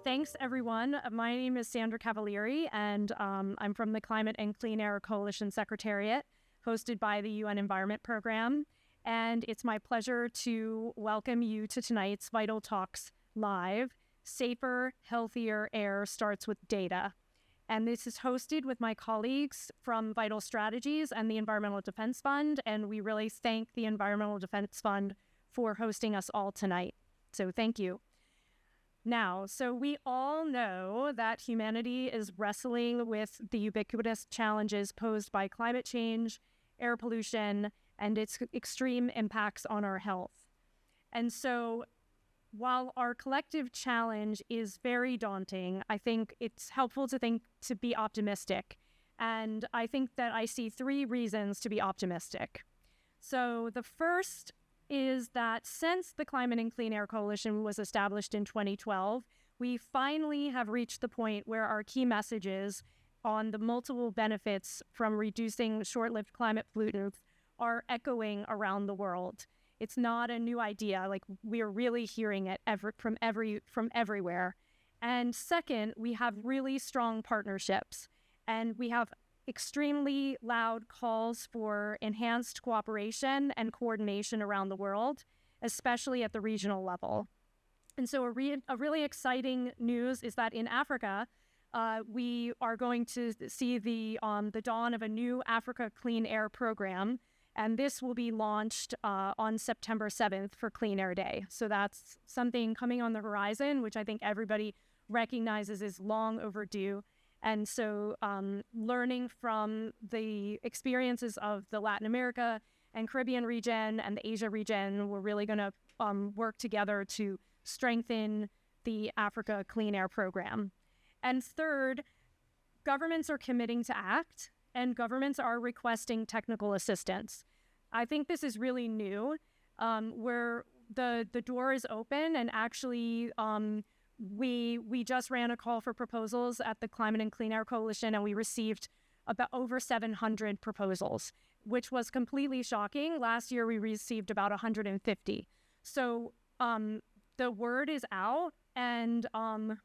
Thanks, everyone. My name is Sandra Cavalieri, and I'm from the Climate and Clean Air Coalition Secretariat, hosted by the UN Environment Program. And it's my pleasure to welcome you to tonight's VitalTalks Live, Safer, Healthier Air Starts with Data. And this is hosted with my colleagues from Vital Strategies and the Environmental Defense Fund. And we really thank the Environmental Defense Fund for hosting us all tonight. So thank you. Now, so we all know that humanity is wrestling with the ubiquitous challenges posed by climate change, air pollution, and its extreme impacts on our health. And so while our collective challenge is very daunting, I think it's helpful to be optimistic. And I think that I see three reasons to be optimistic. So the first is that since the Climate and Clean Air Coalition was established in 2012, we finally have reached the point where our key messages on the multiple benefits from reducing short-lived climate pollutants are echoing around the world. It's not a new idea, like we are really hearing it from everywhere. And second, we have really strong partnerships, and we have extremely loud calls for enhanced cooperation and coordination around the world, especially at the regional level. And so a really exciting news is that in Africa, we are going to see the dawn of a new Africa Clean Air program, and this will be launched on September 7th for Clean Air Day. So that's something coming on the horizon, which I think everybody recognizes is long overdue. And so learning from the experiences of the Latin America and Caribbean region and the Asia region, we're really going to work together to strengthen the Africa Clean Air program. And third, governments are committing to act, and governments are requesting technical assistance. I think this is really new, where the door is open, and actually we just ran a call for proposals at the Climate and Clean Air Coalition, and we received about over 700 proposals, which was completely shocking. Last year, we received about 150. So the word is out, and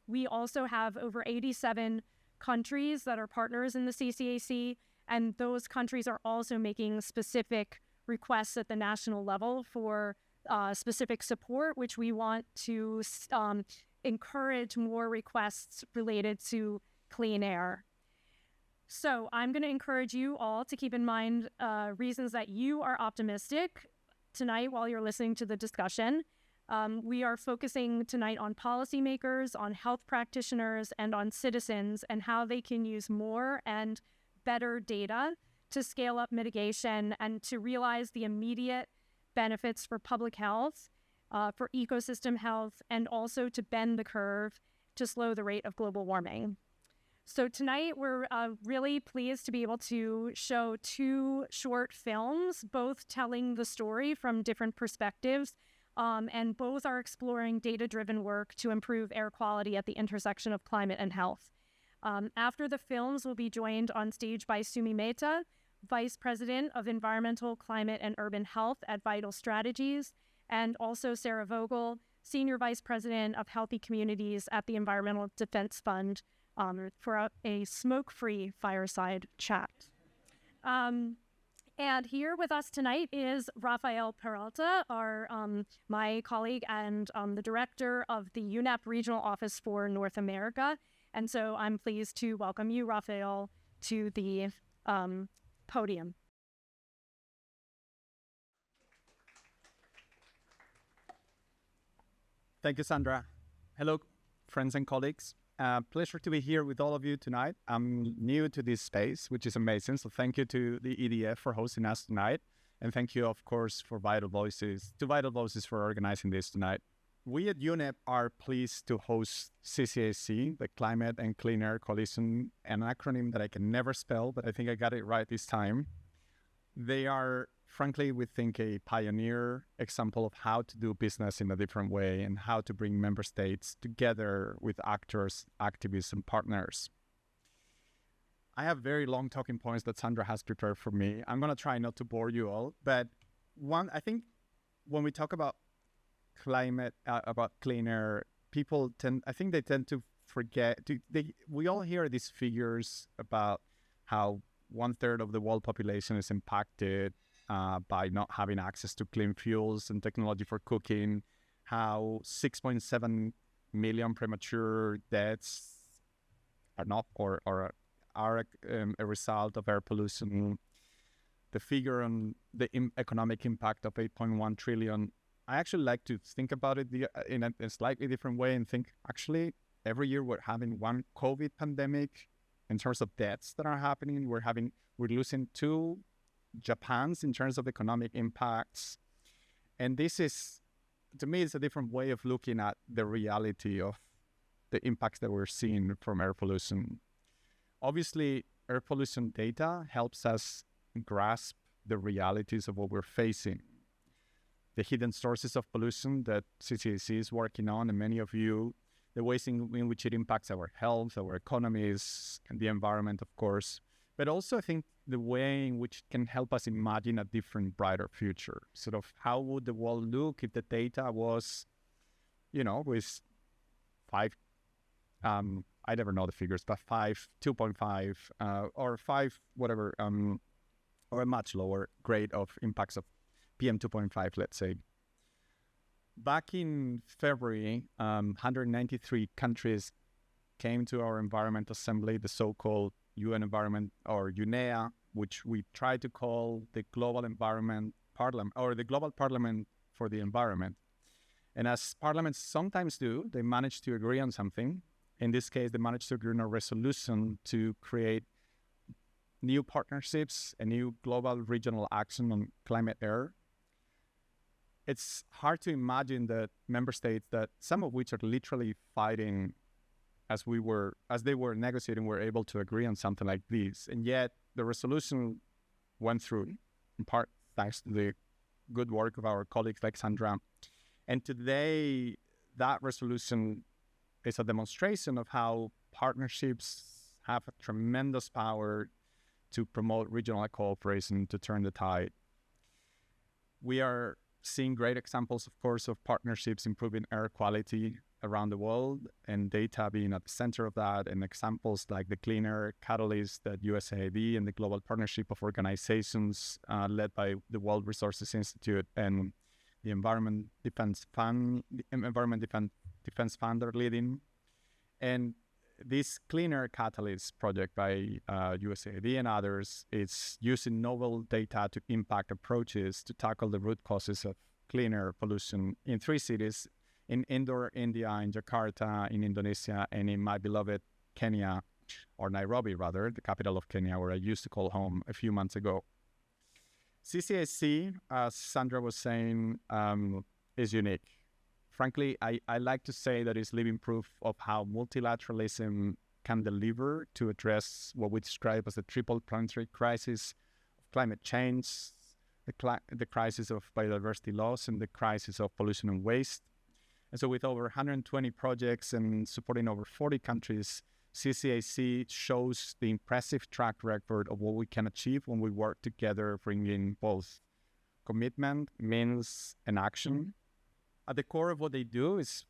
we also have over 87 countries that are partners in the CCAC, and those countries are also making specific requests at the national level for specific support, which we want to encourage more requests related to clean air. So I'm going to encourage you all to keep in mind reasons that you are optimistic tonight while you're listening to the discussion. We are focusing tonight on policymakers, on health practitioners, and on citizens, and how they can use more and better data to scale up mitigation and to realize the immediate benefits for public health, for ecosystem health, and also to bend the curve to slow the rate of global warming. So tonight, we're really pleased to be able to show two short films, both telling the story from different perspectives, and both are exploring data-driven work to improve air quality at the intersection of climate and health. After the films, we'll be joined on stage by Sumi Mehta, Vice President of Environmental, Climate, and Urban Health at Vital Strategies, and also Sarah Vogel, Senior Vice President of Healthy Communities at the Environmental Defense Fund, for a smoke-free fireside chat. And here with us tonight is Rafael Peralta, my colleague and the director of the UNEP Regional Office for North America. And so I'm pleased to welcome you, Rafael, to the podium. Thank you, Sandra. Hello, friends and colleagues. Pleasure to be here with all of you tonight. I'm new to this space, which is amazing. So thank you to the EDF for hosting us tonight. And thank you, of course, to Vital Voices for organizing this tonight. We at UNEP are pleased to host CCAC, the Climate and Clean Air Coalition, an acronym that I can never spell, but I think I got it right this time. They are, frankly, we think a pioneer example of how to do business in a different way and how to bring member states together with actors, activists, and partners. I have very long talking points that Sandra has prepared for me. I'm going to try not to bore you all, but I think when we talk about climate, about clean air, I think they tend to forget. We all hear these figures about how 1/3 of the world population is impacted by not having access to clean fuels and technology for cooking, how 6.7 million premature deaths are not or are a result of air pollution. The figure on the economic impact of 8.1 trillion. I actually like to think about it in a slightly different way and think, actually, every year we're having one COVID pandemic in terms of deaths that are happening. We're losing 2 Japans in terms of economic impacts. And this is, to me, it's a different way of looking at the reality of the impacts that we're seeing from air pollution. Obviously, air pollution data helps us grasp the realities of what we're facing. The hidden sources of pollution that CCAC is working on, and many of you, the ways in which it impacts our health, our economies, and the environment, of course. But also, I think, the way in which it can help us imagine a different, brighter future. Sort of how would the world look if the data was, with 5, I never know the figures, but 5, 2.5, or 5, whatever, or a much lower grade of impacts of PM 2.5, let's say. Back in February, 193 countries came to our Environment Assembly, the so-called UN Environment, or UNEA, which we try to call the Global Environment Parliament, or the Global Parliament for the Environment. And as parliaments sometimes do, they managed to agree on something. In this case, they managed to agree on a resolution to create new partnerships, a new global regional action on climate air. It's hard to imagine that member states, that some of which are literally fighting as they were negotiating, were able to agree on something like this. And yet the resolution went through, in part thanks to the good work of our colleague Alexandra. And today, that resolution is a demonstration of how partnerships have a tremendous power to promote regional cooperation, to turn the tide. We are seeing great examples, of course, of partnerships improving air quality around the world, and data being at the center of that, and examples like the Clean Air Catalyst at USAID and the global partnership of organizations led by the World Resources Institute and the Environment Defense Fund are leading. And this Clean Air Catalyst project by USAID and others is using novel data to impact approaches to tackle the root causes of clean air pollution in 3 cities, in Indore, India, in Jakarta, in Indonesia, and in my beloved Kenya, or Nairobi rather, the capital of Kenya, where I used to call home a few months ago. CCAC, as Sandra was saying, is unique. Frankly, I like to say that it's living proof of how multilateralism can deliver to address what we describe as the triple planetary crisis of climate change, the crisis of biodiversity loss, and the crisis of pollution and waste. And so with over 120 projects and supporting over 40 countries, CCAC shows the impressive track record of what we can achieve when we work together, bringing both commitment, means, and action. At the core of what they do is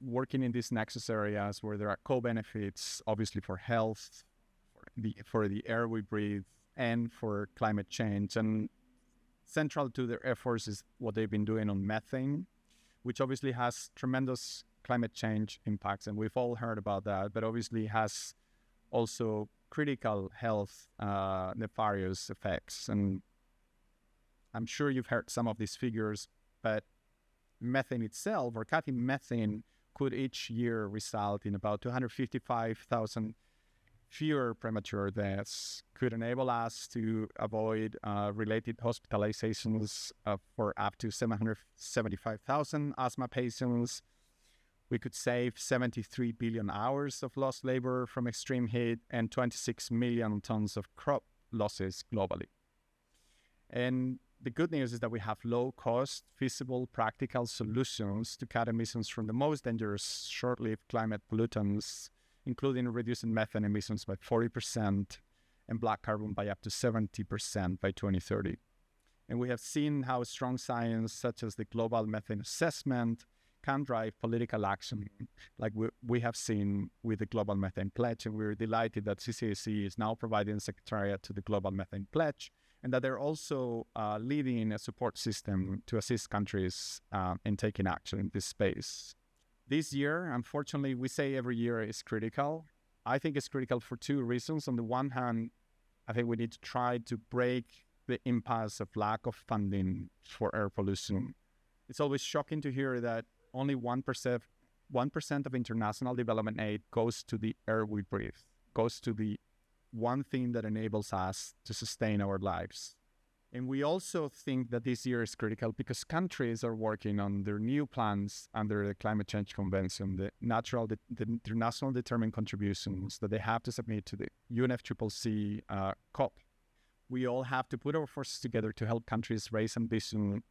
working in these nexus areas where there are co-benefits, obviously for health, for the air we breathe, and for climate change. And central to their efforts is what they've been doing on methane, which obviously has tremendous climate change impacts, and we've all heard about that, but obviously has also critical health nefarious effects. And I'm sure you've heard some of these figures, but methane itself, or cutting methane, could each year result in about 255,000 fewer premature deaths, could enable us to avoid related hospitalizations for up to 775,000 asthma patients. We could save 73 billion hours of lost labor from extreme heat and 26 million tons of crop losses globally. And the good news is that we have low-cost, feasible, practical solutions to cut emissions from the most dangerous short-lived climate pollutants, including reducing methane emissions by 40% and black carbon by up to 70% by 2030. And we have seen how strong science, such as the Global Methane Assessment, can drive political action, like we have seen with the Global Methane Pledge. And we're delighted that CCAC is now providing a secretariat to the Global Methane Pledge, and that they're also leading a support system to assist countries in taking action in this space. This year, unfortunately, we say every year is critical. I think it's critical for two reasons. On the one hand, I think we need to try to break the impasse of lack of funding for air pollution. It's always shocking to hear that only 1% of international development aid goes to the air we breathe, goes to the one thing that enables us to sustain our lives. And we also think that this year is critical because countries are working on their new plans under the Climate Change Convention, the international determined contributions that they have to submit to the UNFCCC COP. We all have to put our forces together to help countries raise ambition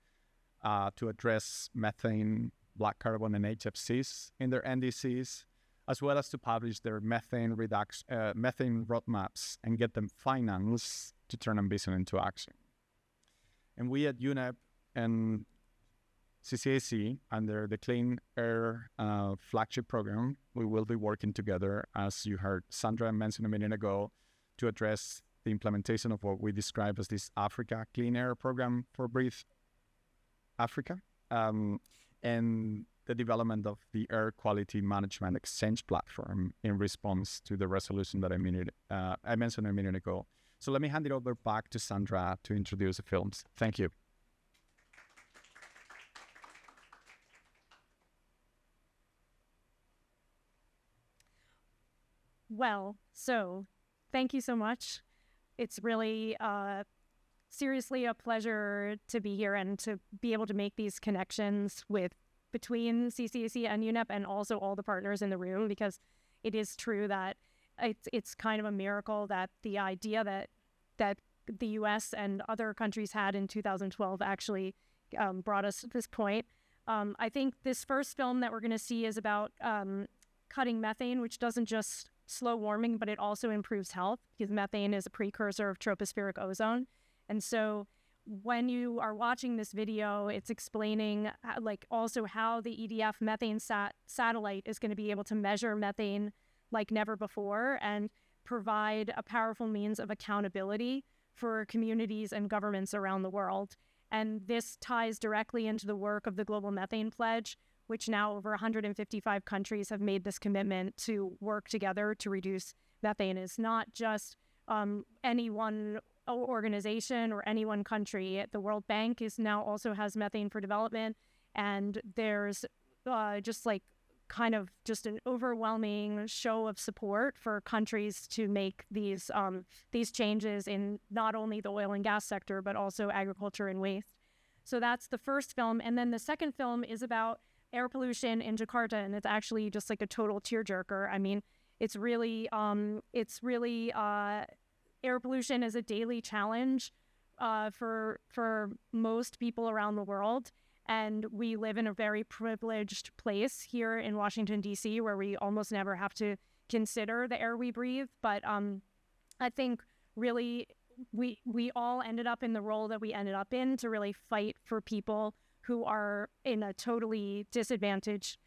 to address methane, black carbon, and HFCs in their NDCs, as well as to publish their methane roadmaps and get them financed to turn ambition into action. And we at UNEP and CCAC, under the Clean Air flagship program, we will be working together, as you heard Sandra mention a minute ago, to address the implementation of what we describe as this Africa Clean Air Program for Breathe Africa, and the development of the Air Quality Management Exchange Platform in response to the resolution that I mentioned a minute ago. So let me hand it over back to Sandra to introduce the films. Thank you. Well, so thank you so much. It's really seriously a pleasure to be here and to be able to make these connections between CCAC and UNEP and also all the partners in the room, because it is true that it's kind of a miracle that the idea that the US and other countries had in 2012 actually brought us to this point. I think this first film that we're going to see is about cutting methane, which doesn't just slow warming, but it also improves health, because methane is a precursor of tropospheric ozone. And so when you are watching this video, it's explaining also how the EDF methane satellite is going to be able to measure methane like never before and provide a powerful means of accountability for communities and governments around the world. And this ties directly into the work of the Global Methane Pledge, which now over 155 countries have made this commitment to work together to reduce methane. It's not just any one organization or any one country. The World Bank also has methane for development, and there's just an overwhelming show of support for countries to make these changes in not only the oil and gas sector, but also agriculture and waste. So that's the first film. And then the second film is about air pollution in Jakarta, and it's actually just like a total tearjerker. I mean, it's really air pollution is a daily challenge for most people around the world. And we live in a very privileged place here in Washington, D.C., where we almost never have to consider the air we breathe. But I think really we all ended up in the role that we ended up in to really fight for people who are in a totally disadvantaged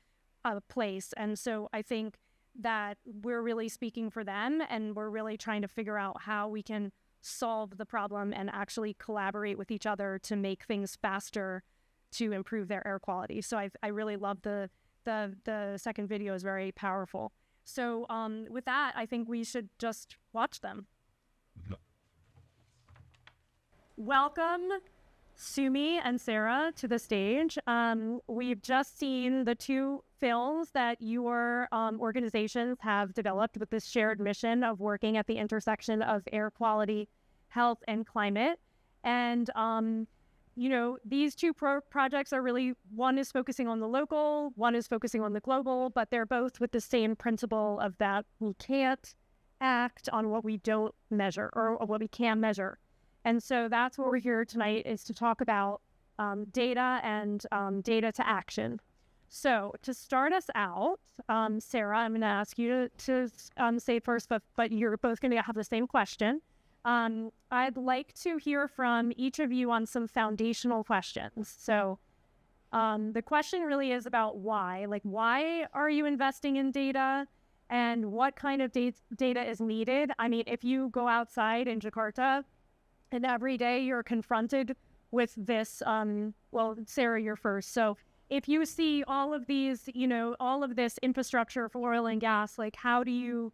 place. And so I think that we're really speaking for them, and we're really trying to figure out how we can solve the problem and actually collaborate with each other to make things faster to improve their air quality. So I really love the second video is very powerful. So with that, I think we should just watch them. Welcome Sumi and Sarah to the stage. We've just seen the two films that your organizations have developed with this shared mission of working at the intersection of air quality, health, and climate. And these two projects are really, one is focusing on the local, one is focusing on the global, but they're both with the same principle of that we can't act on what we don't measure or what we can measure. And so that's what we're here tonight, is to talk about data and data to action. So to start us out, Sarah, I'm going to ask you to say first, but you're both going to have the same question. I'd like to hear from each of you on some foundational questions. So The question really is about why. Like, why are you investing in data, and what kind of data is needed? I mean, if you go outside in Jakarta and every day you're confronted with this, well, Sarah, you're first. So if you see all of these, all of this infrastructure for oil and gas, like how do you,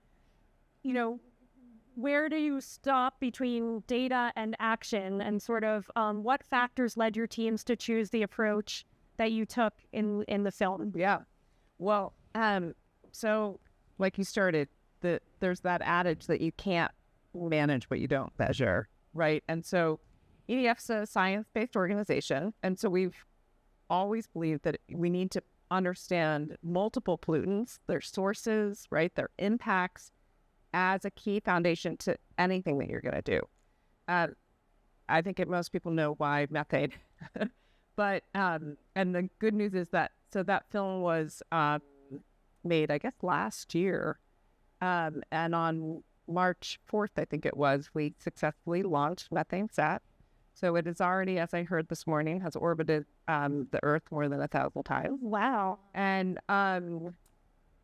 where do you stop between data and action, and sort of what factors led your teams to choose the approach that you took in the film? Yeah. Well, so like you started, there's that adage that you can't manage what you don't measure, right? And so EDF's a science-based organization, and so we've always believed that we need to understand multiple pollutants, their sources, right, their impacts, as a key foundation to anything that you're going to do. I think most people know why methane, but and the good news is that film was made, I guess, last year, and on March 4th, I think it was, we successfully launched MethaneSat. So it is already, as I heard this morning, has orbited the Earth more than 1,000 times. Wow. And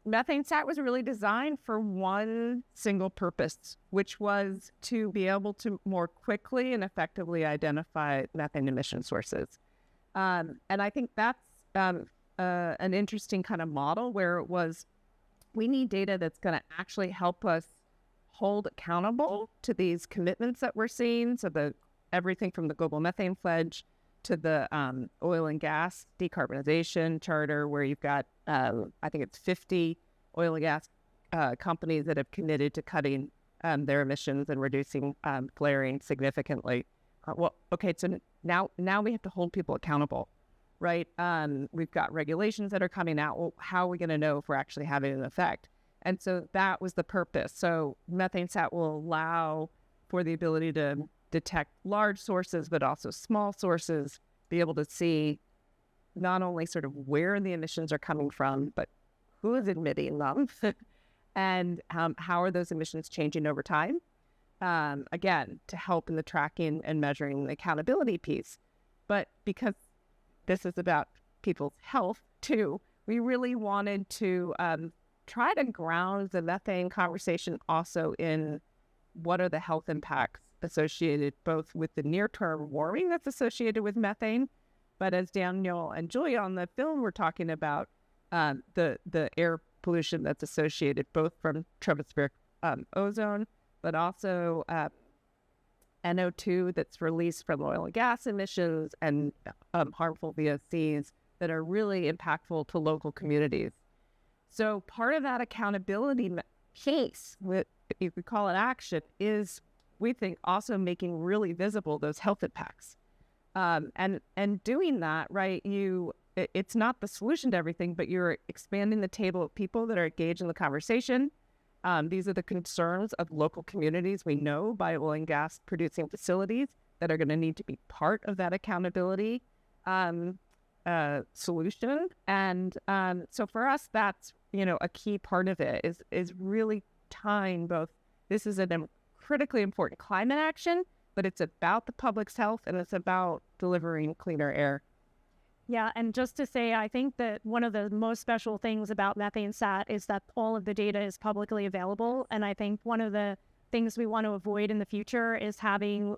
MethaneSat was really designed for one single purpose, which was to be able to more quickly and effectively identify methane emission sources. And I think that's an interesting kind of model, where it was, we need data that's going to actually help us hold accountable to these commitments that we're seeing. So everything from the Global Methane Pledge to the oil and gas decarbonization charter, where you've got, I think it's 50 oil and gas companies that have committed to cutting their emissions and reducing flaring significantly. So now we have to hold people accountable, right? We've got regulations that are coming out. Well, how are we going to know if we're actually having an effect? And so that was the purpose. So MethaneSat will allow for the ability to detect large sources, but also small sources, be able to see not only sort of where the emissions are coming from, but who is emitting them, and how are those emissions changing over time? Again, to help in the tracking and measuring the accountability piece. But because this is about people's health too, we really wanted to try to ground the methane conversation also in what are the health impacts associated both with the near-term warming that's associated with methane, but as Daniel and Julia on the film were talking about, the air pollution that's associated both from tropospheric ozone, but also NO2 that's released from oil and gas emissions, and harmful VOCs that are really impactful to local communities. So part of that accountability case, if we call it action, is, we think, also making really visible those health impacts. And doing that, right, it's not the solution to everything, but you're expanding the table of people that are engaged in the conversation. These are the concerns of local communities we know by oil and gas producing facilities that are going to need to be part of that accountability solution. And so for us, that's, a key part of it is really tying both. This is a critically important climate action, but it's about the public's health, and it's about delivering cleaner air. Yeah, and just to say, I think that one of the most special things about MethaneSat is that all of the data is publicly available. And I think one of the things we want to avoid in the future is having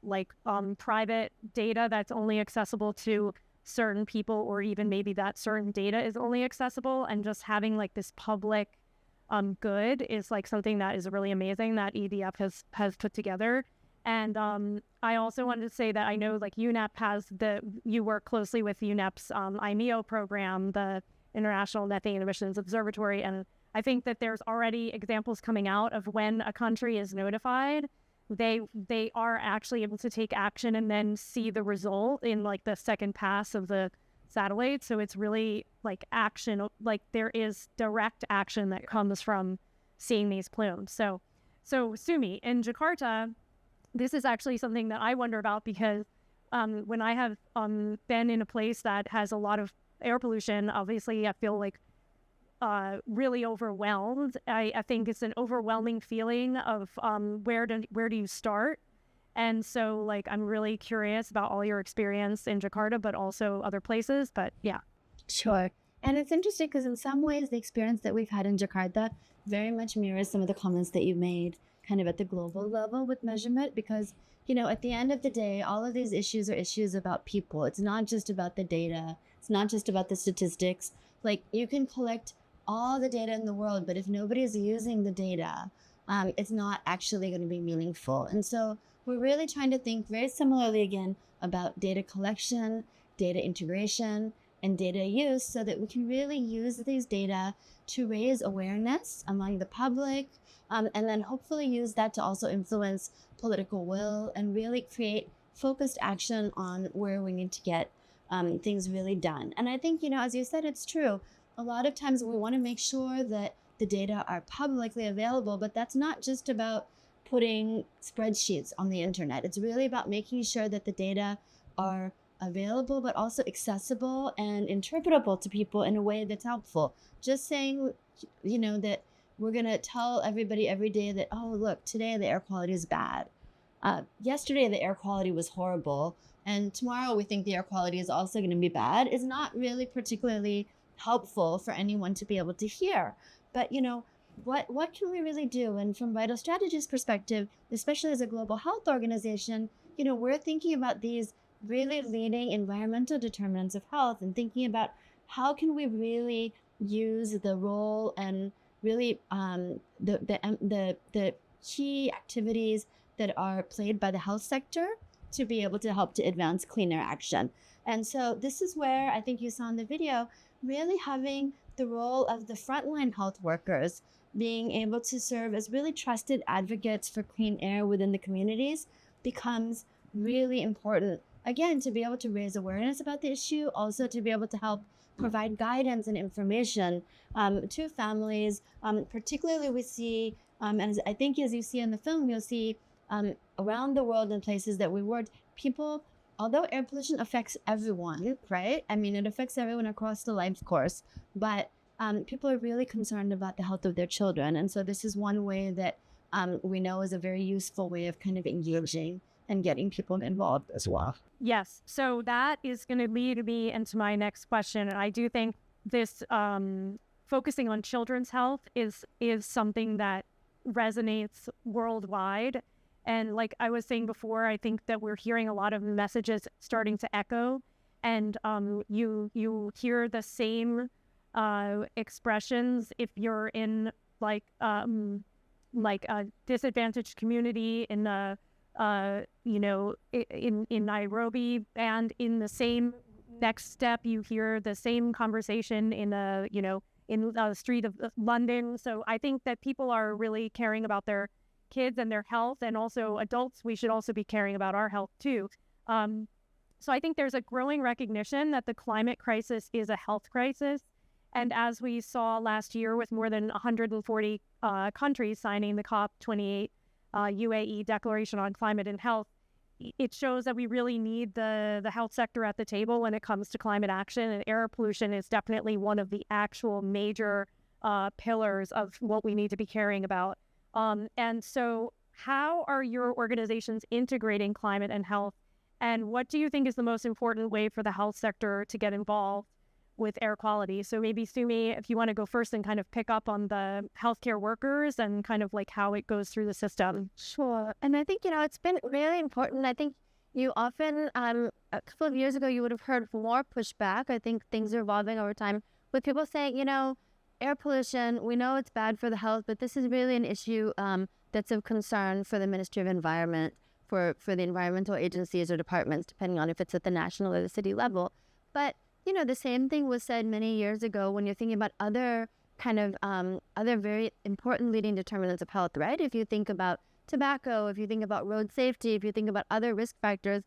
private data that's only accessible to certain people, or even maybe that certain data is only accessible, and just having this public good is something that is really amazing that EDF has put together. And I also wanted to say that I know UNEP you work closely with UNEP's IMEO program, the International Methane Emissions Observatory. And I think that there's already examples coming out of when a country is notified, they are actually able to take action and then see the result in the second pass of the satellite. So it's really action, there is direct action that comes from seeing these plumes. So Sumi, in Jakarta, this is actually something that I wonder about, because when I have been in a place that has a lot of air pollution, obviously I feel really overwhelmed. I think it's an overwhelming feeling of where do you start? And so I'm really curious about all your experience in Jakarta, but also other places. But yeah. Sure. And it's interesting because in some ways, the experience that we've had in Jakarta very much mirrors some of the comments that you made kind of at the global level with measurement, because, at the end of the day, all of these issues are issues about people. It's not just about the data. It's not just about the statistics. Like, you can collect all the data in the world, but if nobody is using the data, it's not actually going to be meaningful. And so we're really trying to think very similarly again about data collection, data integration, and data use so that we can really use these data to raise awareness among the public, and then hopefully use that to also influence political will and really create focused action on where we need to get things really done. And I think, as you said, it's true. A lot of times we want to make sure that the data are publicly available, but that's not just about putting spreadsheets on the internet. It's really about making sure that the data are available, but also accessible and interpretable to people in a way that's helpful. Just saying, that we're going to tell everybody every day that, oh, look, today the air quality is bad. Yesterday the air quality was horrible. And tomorrow we think the air quality is also going to be bad is not really particularly helpful for anyone to be able to hear. But, what can we really do? And from Vital Strategies' perspective, especially as a global health organization, we're thinking about these really leading environmental determinants of health and thinking about how can we really use the role and really the key activities that are played by the health sector to be able to help to advance clean air action. And so this is where I think you saw in the video, really having the role of the frontline health workers being able to serve as really trusted advocates for clean air within the communities becomes really important. Again, to be able to raise awareness about the issue, also to be able to help provide guidance and information to families. Particularly we see, and I think as you see in the film, you'll see around the world in places that we worked, people, although air pollution affects everyone, right? I mean, it affects everyone across the life course, but people are really concerned about the health of their children. And so this is one way that we know is a very useful way of kind of engaging and getting people involved as well. Yes. So that is going to lead me into my next question. And I do think this focusing on children's health is something that resonates worldwide. And like I was saying before, I think that we're hearing a lot of messages starting to echo. And you hear the same expressions if you're in like a disadvantaged community in a in Nairobi, and in the same next step, you hear the same conversation in the street of London. So I think that people are really caring about their kids and their health, and also adults, we should also be caring about our health too. So I think there's a growing recognition that the climate crisis is a health crisis. And as we saw last year with more than 140 countries signing the COP28 UAE Declaration on Climate and Health, it shows that we really need the health sector at the table when it comes to climate action. And air pollution is definitely one of the actual major pillars of what we need to be caring about. And so how are your organizations integrating climate and health? And what do you think is the most important way for the health sector to get involved with air quality? So maybe Sumi, if you want to go first and kind of pick up on the healthcare workers and kind of like how it goes through the system. Sure. And I think, it's been really important. I think you often, a couple of years ago, you would have heard more pushback. I think things are evolving over time with people saying, air pollution, we know it's bad for the health, but this is really an issue that's of concern for the Ministry of Environment, for the environmental agencies or departments, depending on if it's at the national or the city level. But the same thing was said many years ago when you're thinking about other kind of other very important leading determinants of health, right? If you think about tobacco, if you think about road safety, if you think about other risk factors,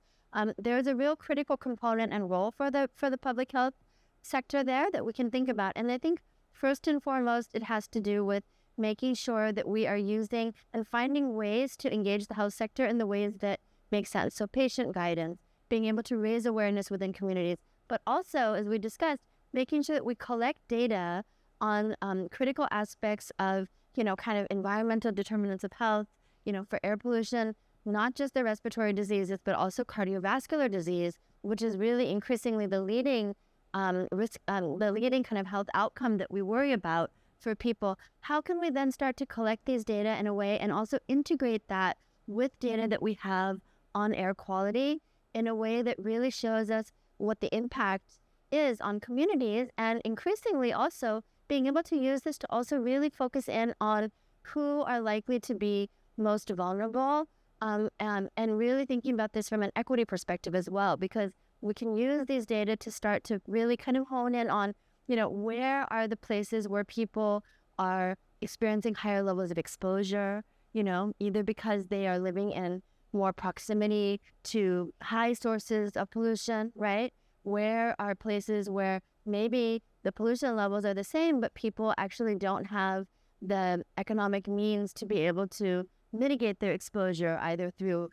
there's a real critical component and role for the public health sector there that we can think about. And I think first and foremost, it has to do with making sure that we are using and finding ways to engage the health sector in the ways that make sense. So patient guidance, being able to raise awareness within communities, but also, as we discussed, making sure that we collect data on critical aspects of, kind of environmental determinants of health, for air pollution, not just the respiratory diseases, but also cardiovascular disease, which is really increasingly the leading the leading kind of health outcome that we worry about for people, how can we then start to collect these data in a way and also integrate that with data that we have on air quality in a way that really shows us what the impact is on communities, and increasingly also being able to use this to also really focus in on who are likely to be most vulnerable, and really thinking about this from an equity perspective as well, because we can use these data to start to really kind of hone in on, where are the places where people are experiencing higher levels of exposure, either because they are living in more proximity to high sources of pollution, right? Where are places where maybe the pollution levels are the same, but people actually don't have the economic means to be able to mitigate their exposure either through,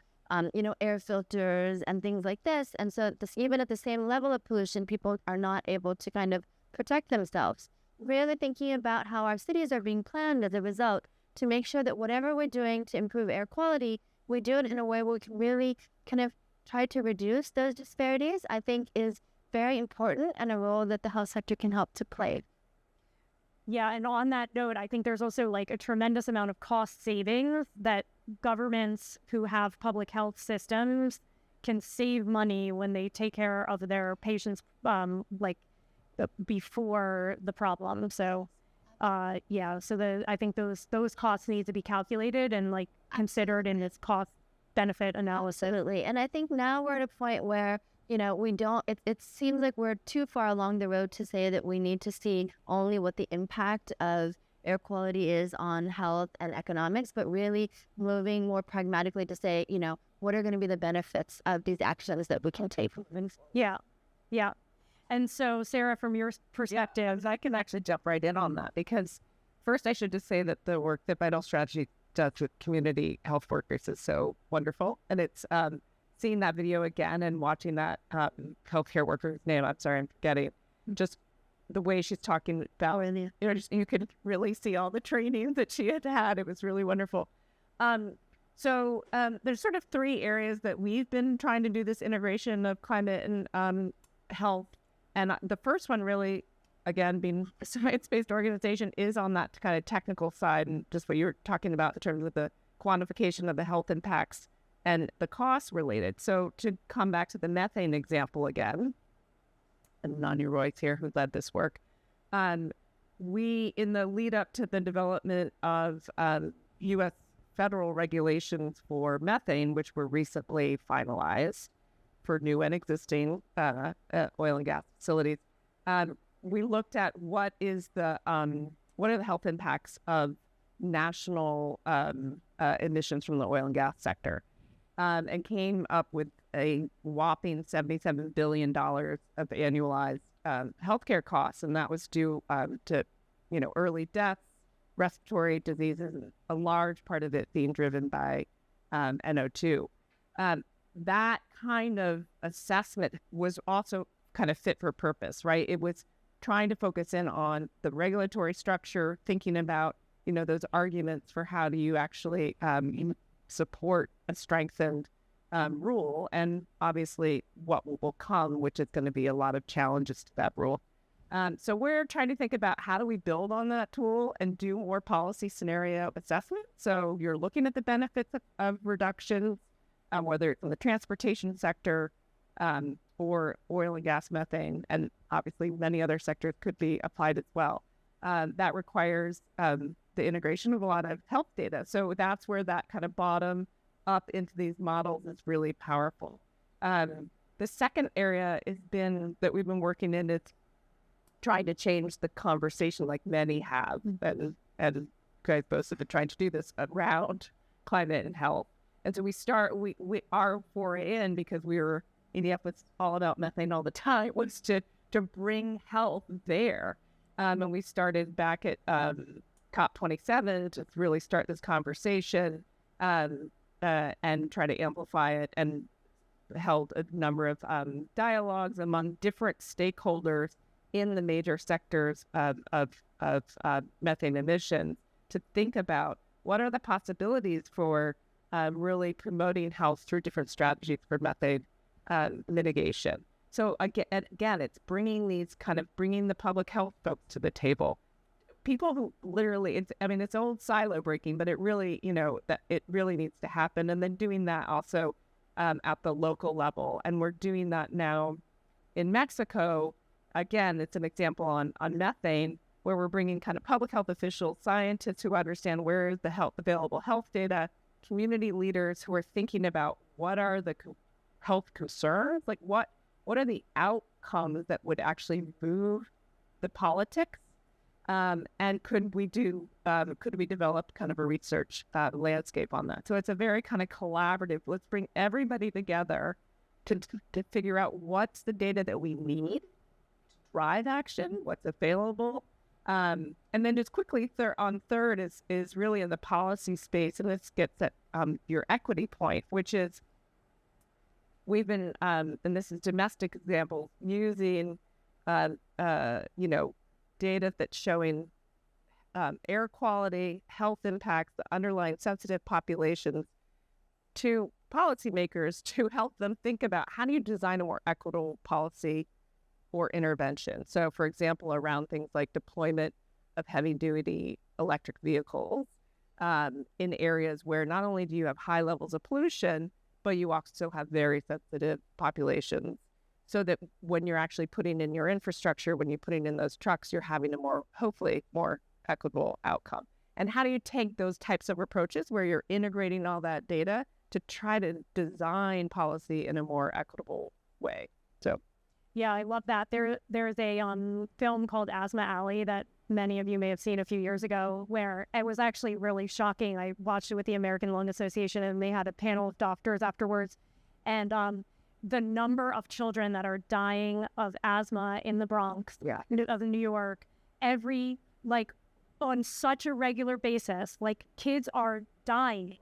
air filters and things like this. And so even at the same level of pollution, people are not able to kind of protect themselves. Really thinking about how our cities are being planned as a result to make sure that whatever we're doing to improve air quality, we do it in a way where we can really kind of try to reduce those disparities, I think is very important and a role that the health sector can help to play. Yeah, and on that note, I think there's also like a tremendous amount of cost savings that governments who have public health systems can save money when they take care of their patients before the problem. So I think those costs need to be calculated and like considered in this cost benefit analysis. Absolutely. And I think now we're at a point where, it seems like we're too far along the road to say that we need to see only what the impact of air quality is on health and economics, but really moving more pragmatically to say, what are going to be the benefits of these actions that we can take? Yeah. Yeah. And so, Sarah, from your perspective, I can actually jump right in on that, because first I should just say that the work that Vital Strategy does with community health workers is so wonderful. And it's seeing that video again and watching that healthcare worker's name, I'm sorry, I'm forgetting, just the way she's talking about, you could really see all the training that she had had. It was really wonderful. So there's sort of three areas that we've been trying to do this integration of climate and health. And the first one really, again, being a science-based organization, is on that kind of technical side and just what you were talking about in terms of the quantification of the health impacts and the costs related. So to come back to the methane example again, and Nanya Roy's here who led this work, we, in the lead up to the development of U.S. federal regulations for methane, which were recently finalized for new and existing oil and gas facilities, we looked at what are the health impacts of national emissions from the oil and gas sector, and came up with a whopping $77 billion of annualized healthcare costs, and that was due to early deaths, respiratory diseases, and a large part of it being driven by NO2. That kind of assessment was also kind of fit for purpose, right? It was trying to focus in on the regulatory structure, thinking about, those arguments for how do you actually support a strengthened rule, and obviously what will come, which is going to be a lot of challenges to that rule. So we're trying to think about how do we build on that tool and do more policy scenario assessment. So you're looking at the benefits of reductions, whether it's in the transportation sector or oil and gas methane, and obviously many other sectors could be applied as well. That requires the integration of a lot of health data. So that's where that kind of bottom up into these models is really powerful. The second area that we've been working in is trying to change the conversation, like many have, and you guys both have been trying to do this around climate and health. And so we our foray in, because EDF was all about methane all the time, was to bring health there. And we started back at COP27 to really start this conversation and try to amplify it, and held a number of dialogues among different stakeholders in the major sectors of methane emissions to think about what are the possibilities for really promoting health through different strategies for methane mitigation. So again, it's bringing the public health folks to the table. People who literally, it's old silo breaking, but it really, that it really needs to happen. And then doing that also at the local level. And we're doing that now in Mexico. Again, it's an example on methane, where we're bringing kind of public health officials, scientists who understand where is the available health data, community leaders who are thinking about what are the health concerns, like what are the outcomes that would actually move the politics, and could we develop kind of a research landscape on that? So it's a very kind of collaborative. Let's bring everybody together to figure out what's the data that we need to drive action, what's available. And then just quickly, third is really in the policy space, and this gets at your equity point, which is we've been, and this is domestic example, using, data that's showing air quality, health impacts, the underlying sensitive populations to policymakers to help them think about how do you design a more equitable policy or intervention. So, for example, around things like deployment of heavy-duty electric vehicles in areas where not only do you have high levels of pollution, but you also have very sensitive populations, so that when you're actually putting in your infrastructure, when you're putting in those trucks, you're having a hopefully more equitable outcome. And how do you take those types of approaches where you're integrating all that data to try to design policy in a more equitable way? So, yeah, I love that. There's a film called Asthma Alley that many of you may have seen a few years ago, where it was actually really shocking. I watched it with the American Lung Association, and they had a panel of doctors afterwards. And the number of children that are dying of asthma in the Bronx of New York, on such a regular basis, kids are dying.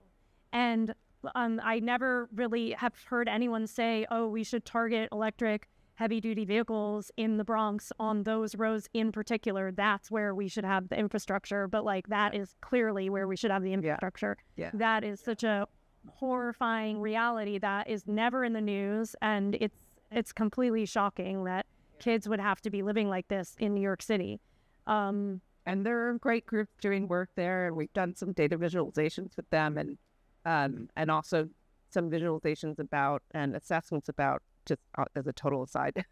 And I never really have heard anyone say, oh, we should target electric heavy-duty vehicles in the Bronx on those roads in particular. That's where we should have the infrastructure. But that is clearly where we should have the infrastructure. Yeah. That is such a horrifying reality that is never in the news, and it's completely shocking that kids would have to be living like this in New York City. And there are great groups doing work there, and we've done some data visualizations with them, and also some visualizations about and assessments about, just as a total aside,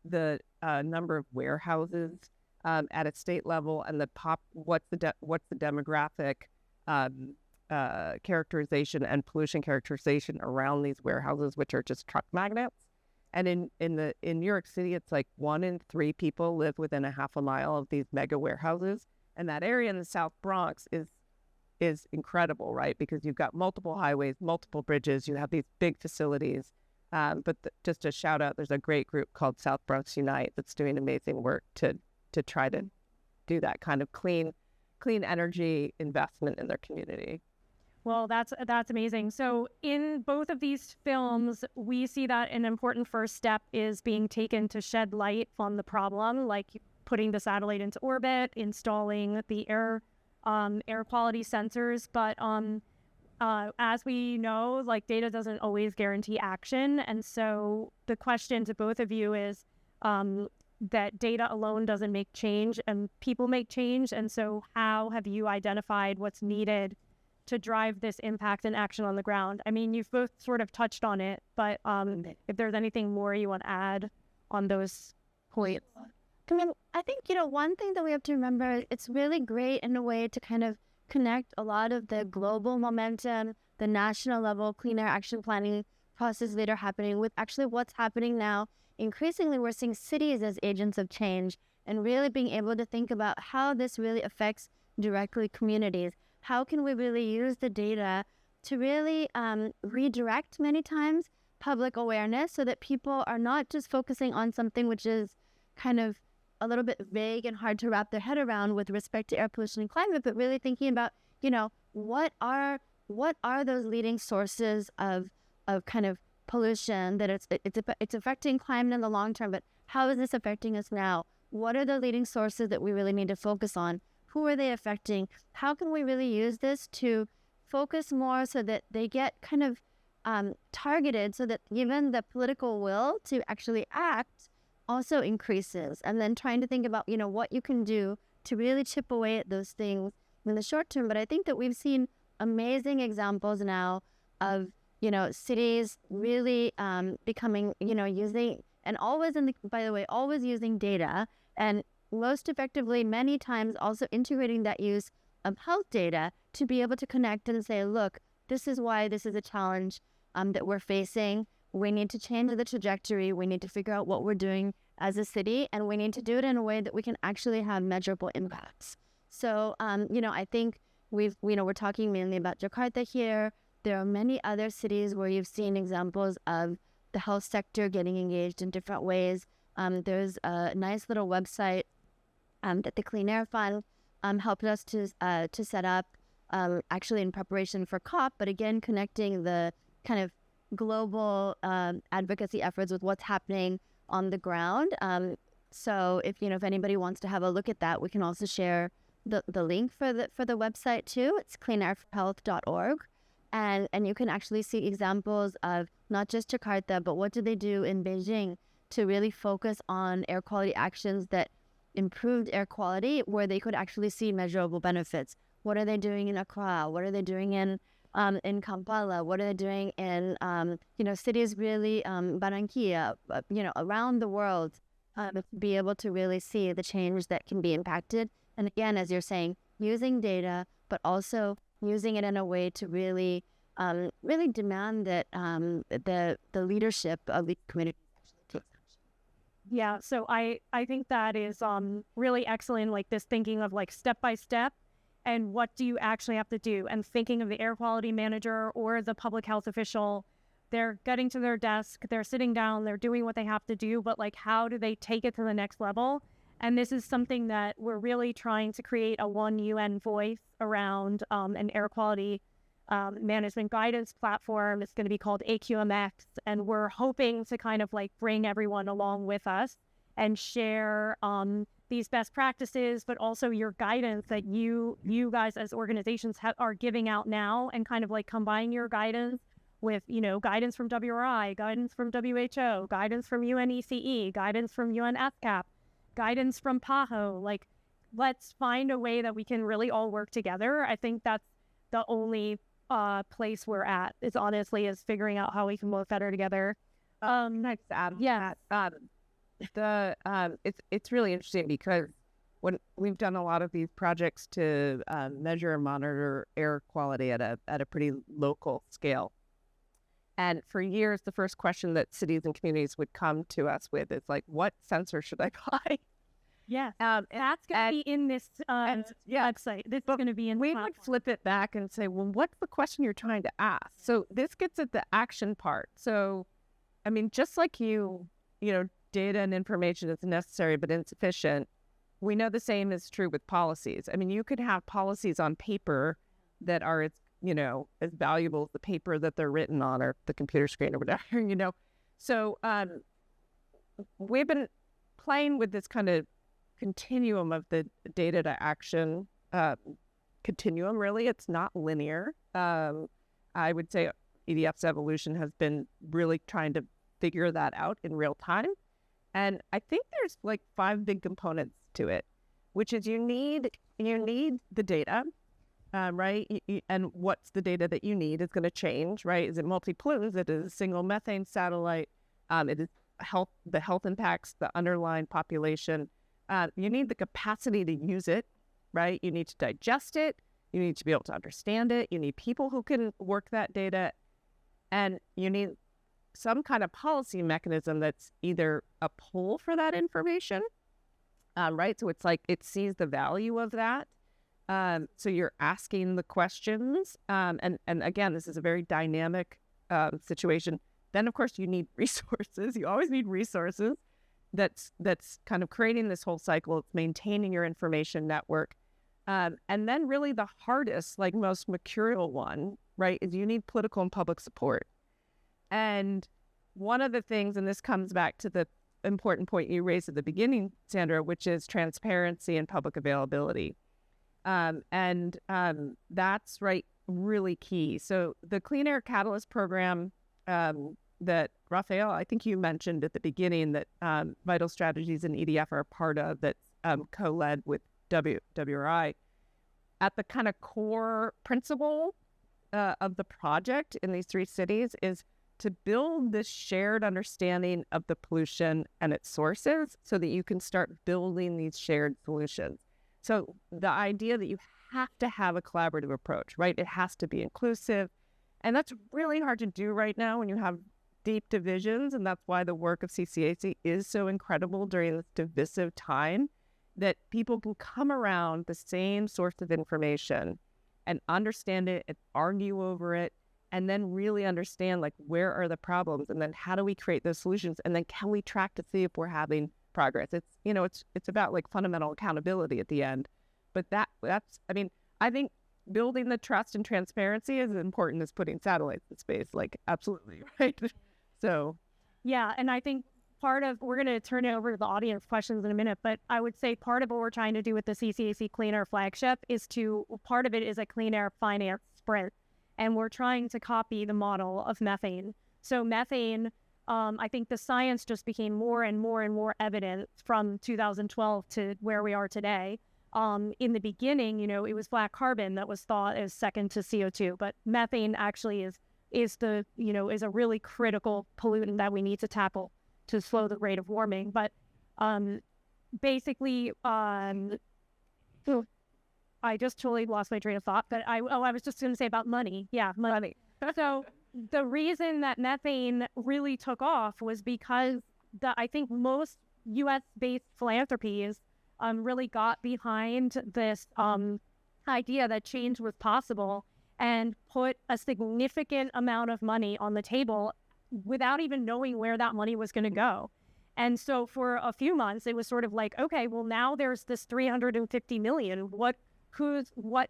the number of warehouses at a state level, and what's the demographic characterization and pollution characterization around these warehouses, which are just truck magnets. And in New York City, it's 1 in 3 people live within a half a mile of these mega warehouses, and that area in the South Bronx is incredible, right? Because you've got multiple highways, multiple bridges, you have these big facilities. But just a shout out, there's a great group called South Bronx Unite that's doing amazing work to try to do that kind of clean energy investment in their community. Well, that's amazing. So in both of these films, we see that an important first step is being taken to shed light on the problem, like putting the satellite into orbit, installing the air quality sensors. But as we know, data doesn't always guarantee action. And so the question to both of you is that data alone doesn't make change, and people make change. And so how have you identified what's needed to drive this impact and action on the ground? I mean, you've both sort of touched on it, but if there's anything more you want to add on those points. I think, one thing that we have to remember, it's really great in a way to kind of connect a lot of the global momentum, the national level clean air action planning process that are happening with actually what's happening now. Increasingly, we're seeing cities as agents of change, and really being able to think about how this really affects directly communities. How can we really use the data to really redirect many times public awareness, so that people are not just focusing on something which is kind of a little bit vague and hard to wrap their head around with respect to air pollution and climate, but really thinking about, what are those leading sources of kind of pollution that it's affecting climate in the long term, but how is this affecting us now? What are the leading sources that we really need to focus on? Who are they affecting? How can we really use this to focus more so that they get kind of targeted so that even the political will to actually act also increases. And then trying to think about, what you can do to really chip away at those things in the short term. But I think that we've seen amazing examples now of, cities really becoming, using, and always always using data, and most effectively many times also integrating that use of health data to be able to connect and say, look, this is why this is a challenge that we're facing. We need to change the trajectory. We need to figure out what we're doing as a city, and we need to do it in a way that we can actually have measurable impacts. So, I think we're talking mainly about Jakarta here. There are many other cities where you've seen examples of the health sector getting engaged in different ways. There's a nice little website that the Clean Air Fund helped us to set up, actually in preparation for COP, but again, connecting the kind of global advocacy efforts with what's happening on the ground. So if anybody wants to have a look at that, we can also share the link for the website too. It's cleanairforhealth.org. And you can actually see examples of not just Jakarta, but what do they do in Beijing to really focus on air quality actions that improved air quality, where they could actually see measurable benefits. What are they doing in Accra? What are they doing in Kampala? What are they doing in cities really, Barranquilla, around the world, to be able to really see the change that can be impacted. And again, as you're saying, using data, but also using it in a way to really demand that the leadership of the community actually takes action. Yeah, so I think that is really excellent, like this thinking of like step by step, and what do you actually have to do, and thinking of the air quality manager or the public health official. They're getting to their desk, they're sitting down, they're doing what they have to do, but like how do they take it to the next level? And this is something that we're really trying to create a one UN voice around an air quality management guidance platform. It's going to be called AQMX, and we're hoping to kind of like bring everyone along with us and share these best practices, but also your guidance that you guys as organizations are giving out now, and kind of like combine your guidance with, guidance from WRI, guidance from WHO, guidance from UNECE, guidance from UNFCCC, guidance from PAHO. Like, let's find a way that we can really all work together. I think that's the only place we're at, is honestly is figuring out how we can work better together. Nice to add. Yeah. It's really interesting because when we've done a lot of these projects to measure and monitor air quality at a pretty local scale. And for years, the first question that cities and communities would come to us with is like, what sensor should I buy? Yeah, that's going to be in this website. This is going to be in the platform. Would flip it back and say, well, what's the question you're trying to ask? So this gets at the action part. So, I mean, just like data and information is necessary but insufficient, we know the same is true with policies. I mean, you could have policies on paper that are as valuable as the paper that they're written on, or the computer screen or whatever, So we've been playing with this kind of continuum of the data to action continuum. Really, it's not linear. I would say EDF's evolution has been really trying to figure that out in real time. And I think there's like 5 big components to it, which is you need the data. Right? And what's the data that you need is going to change, right? Is it multi-pollutants? It is a single methane satellite. It is the health impacts, the underlying population. You need the capacity to use it, right? You need to digest it. You need to be able to understand it. You need people who can work that data. And you need some kind of policy mechanism that's either a pull for that information, right? So it's like it sees the value of that. So you're asking the questions, and again, this is a very dynamic situation. Then, of course, you need resources. You always need resources. That's kind of creating this whole cycle. It's maintaining your information network, and then really the hardest, like most mercurial one, right, is you need political and public support. And one of the things, and this comes back to the important point you raised at the beginning, Sandra, which is transparency and public availability. And that's right. really key. So the Clean Air Catalyst program that Rafael, I think you mentioned at the beginning that Vital Strategies and EDF are a part of, that's co-led with WRI. At the kind of core principle of the project in these 3 cities is to build this shared understanding of the pollution and its sources so that you can start building these shared solutions. So the idea that you have to have a collaborative approach, right? It has to be inclusive. And that's really hard to do right now when you have deep divisions. And that's why the work of CCAC is so incredible during this divisive time, that people can come around the same source of information and understand it and argue over it, and then really understand, like, where are the problems, and then how do we create those solutions, and then can we track to see if we're having progress. It's about like fundamental accountability at the end. But that's I think building the trust and transparency is as important as putting satellites in space. Like, absolutely, right? So yeah, and I think we're going to turn it over to the audience questions in a minute, but I would say part of what we're trying to do with the CCAC Clean Air flagship is part of it is a clean air finance sprint. And we're trying to copy the model of methane. So methane, I think the science just became more and more and more evident from 2012 to where we are today. In the beginning, it was black carbon that was thought as second to CO2, but methane actually is a really critical pollutant that we need to tackle to slow the rate of warming. But basically, I just totally lost my train of thought, but I was just going to say about money. Yeah, money. So the reason that methane really took off was because I think most U.S.-based philanthropies really got behind this idea that change was possible and put a significant amount of money on the table without even knowing where that money was going to go. And so for a few months, it was sort of like, okay, well, now there's this $350 million. What's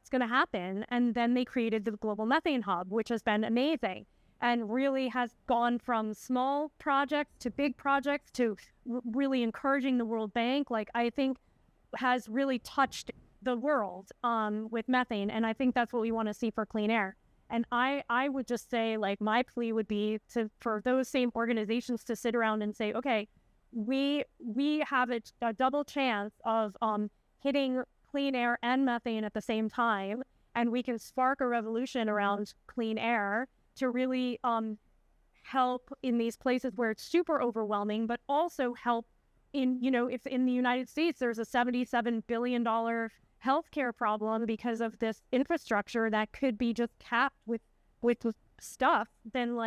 going to happen? And then they created the Global Methane Hub, which has been amazing and really has gone from small projects to big projects to really encouraging the World Bank. Like, I think has really touched the world with methane. And I think that's what we want to see for clean air. And I would just say, like, my plea would be for those same organizations to sit around and say, okay, we have a double chance of hitting clean air and methane at the same time, and we can spark a revolution around clean air to really help in these places where it's super overwhelming, but also help in, if in the United States there's a $77 billion healthcare problem because of this infrastructure that could be just capped with stuff, then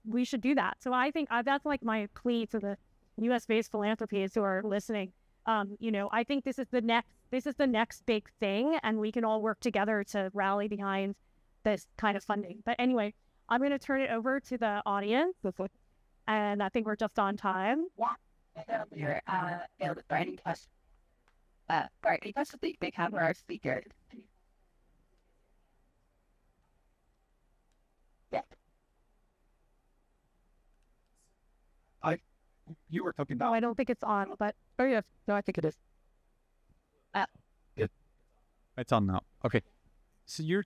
we should do that. So I think that's like my plea to the U.S.-based philanthropies who are listening. I think this is the next big thing, and we can all work together to rally behind this kind of funding. But anyway, I'm going to turn it over to the audience, and I think we're just on time. Yeah. We're available for any questions. For any questions that you may have for our speakers. Yeah. You were talking about. I don't think it's on, but yeah, no, I think it is. It's on now. Okay, so you were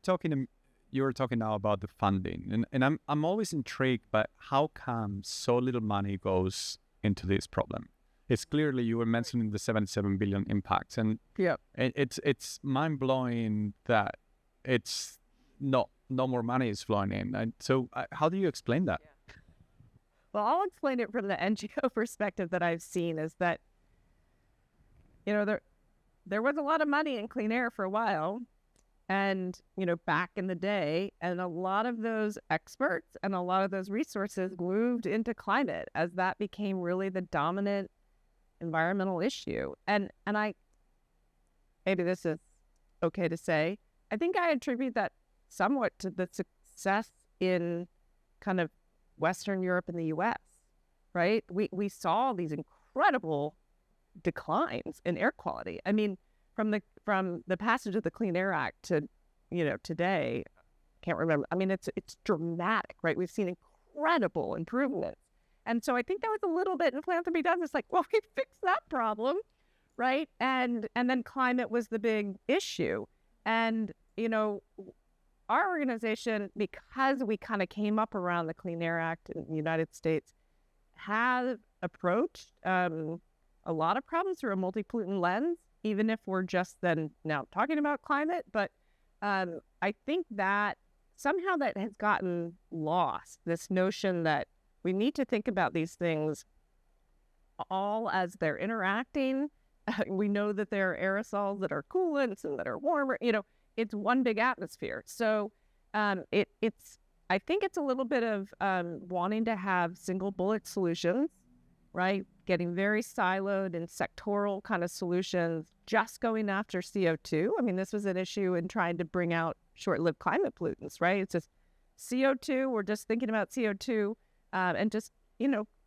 talking now about the funding, and I'm always intrigued by how come so little money goes into this problem. It's clearly, you were mentioning the 77 billion impacts, and yeah, it's mind blowing that it's no more money is flowing in. And so, how do you explain that? Yeah. Well, I'll explain it from the NGO perspective that I've seen is that, there was a lot of money in clean air for a while, and, back in the day, and a lot of those experts and a lot of those resources moved into climate as that became really the dominant environmental issue. And maybe this is okay to say, I think I attribute that somewhat to the success in kind of Western Europe and the U.S., right? We saw these incredible declines in air quality. I mean, from the passage of the Clean Air Act to, today, can't remember. I mean, it's dramatic, right? We've seen incredible improvements. And so I think that was a little bit, and philanthropy does, it's like, well, we fixed that problem, right? And then climate was the big issue. And, our organization, because we kind of came up around the Clean Air Act in the United States, have approached a lot of problems through a multi-pollutant lens, even if we're just then now talking about climate. But I think that somehow that has gotten lost, this notion that we need to think about these things all as they're interacting. We know that there are aerosols that are coolants and that are warmer. It's one big atmosphere. So it's I think it's a little bit of wanting to have single bullet solutions, right? Getting very siloed and sectoral kind of solutions, just going after CO2. I mean, this was an issue in trying to bring out short-lived climate pollutants, right? It's just CO2. We're just thinking about CO2 and just,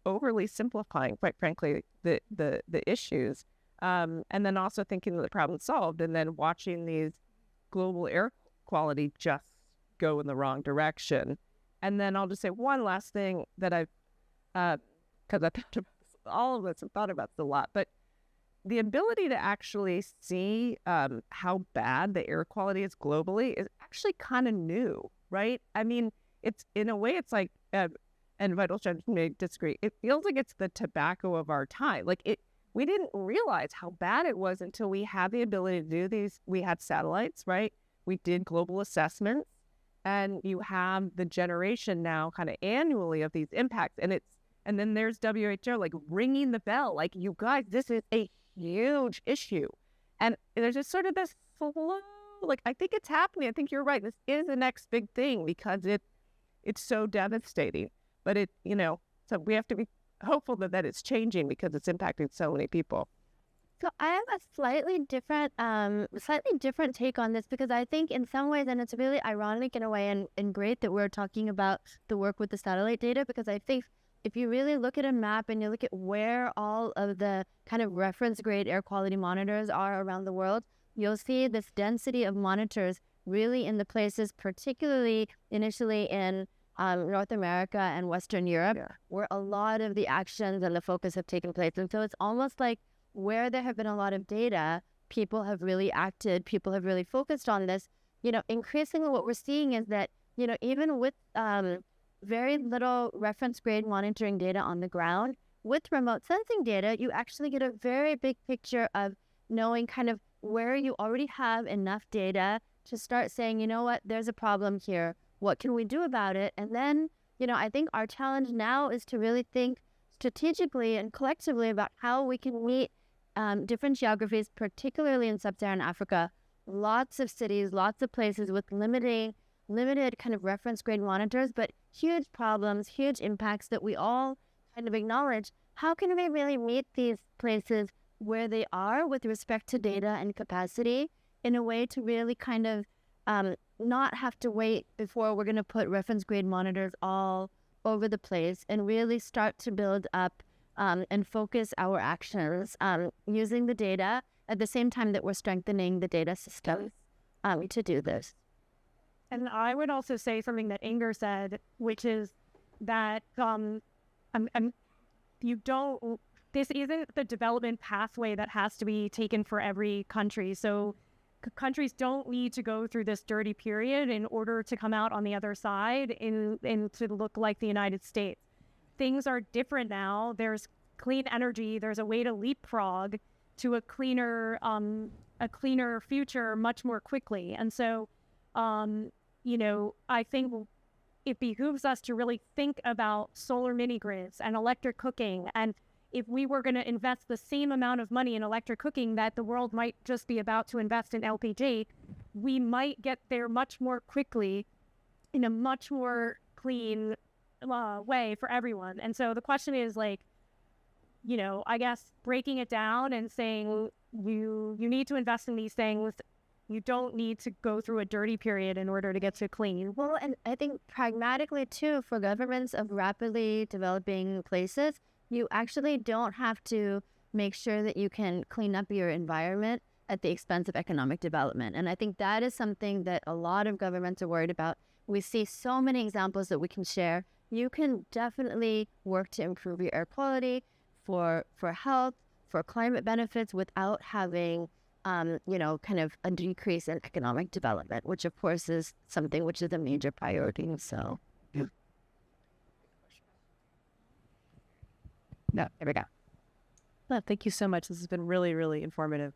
overly simplifying, quite frankly, the issues. And then also thinking that the problem's solved, and then watching these global air quality just go in the wrong direction. And then I'll just say one last thing that I've, because I thought about all of this and thought about this a lot, but the ability to actually see how bad the air quality is globally is actually kind of new, right? I mean, it's in a way, it's like, and VitalTalks may disagree, it feels like it's the tobacco of our time. Like we didn't realize how bad it was until we had the ability to do these. We had satellites, right? We did global assessments, and you have the generation now kind of annually of these impacts. And then there's WHO like ringing the bell, like, you guys, this is a huge issue. And there's just sort of this flow, like, I think it's happening. I think you're right. This is the next big thing because it's so devastating. But so we have to be hopeful that it's changing because it's impacting so many people. So I have a slightly different take on this, because I think in some ways, and it's really ironic in a way and great that we're talking about the work with the satellite data, because I think if you really look at a map and you look at where all of the kind of reference grade air quality monitors are around the world, you'll see this density of monitors really in the places, particularly initially in North America and Western Europe, where a lot of the actions and the focus have taken place. And so it's almost like where there have been a lot of data, people have really acted, people have really focused on this. Increasingly what we're seeing is that, even with very little reference grade monitoring data on the ground, with remote sensing data, you actually get a very big picture of knowing kind of where you already have enough data to start saying, you know what, there's a problem here. What can we do about it? And then, I think our challenge now is to really think strategically and collectively about how we can meet different geographies, particularly in sub-Saharan Africa. Lots of cities, lots of places with limited kind of reference grade monitors, but huge problems, huge impacts that we all kind of acknowledge. How can we really meet these places where they are with respect to data and capacity in a way to really kind of not have to wait before we're going to put reference grade monitors all over the place, and really start to build up and focus our actions using the data at the same time that we're strengthening the data systems to do this. And I would also say something that Inger said, which is that this isn't the development pathway that has to be taken for every country. So countries don't need to go through this dirty period in order to come out on the other side and to look like the United States. Things are different now. There's clean energy. There's a way to leapfrog to a cleaner future much more quickly. And so, I think it behooves us to really think about solar mini grids and electric cooking. And if we were going to invest the same amount of money in electric cooking that the world might just be about to invest in LPG, we might get there much more quickly in a much more clean way for everyone. And so the question is I guess breaking it down and saying you need to invest in these things. You don't need to go through a dirty period in order to get to clean. Well, and I think pragmatically too, for governments of rapidly developing places, you actually don't have to make sure that you can clean up your environment at the expense of economic development. And I think that is something that a lot of governments are worried about. We see so many examples that we can share. You can definitely work to improve your air quality for health, for climate benefits without having kind of a decrease in economic development, which of course is something which is a major priority. So, Yeah. no, there we go. Well, thank you so much. This has been really, really informative.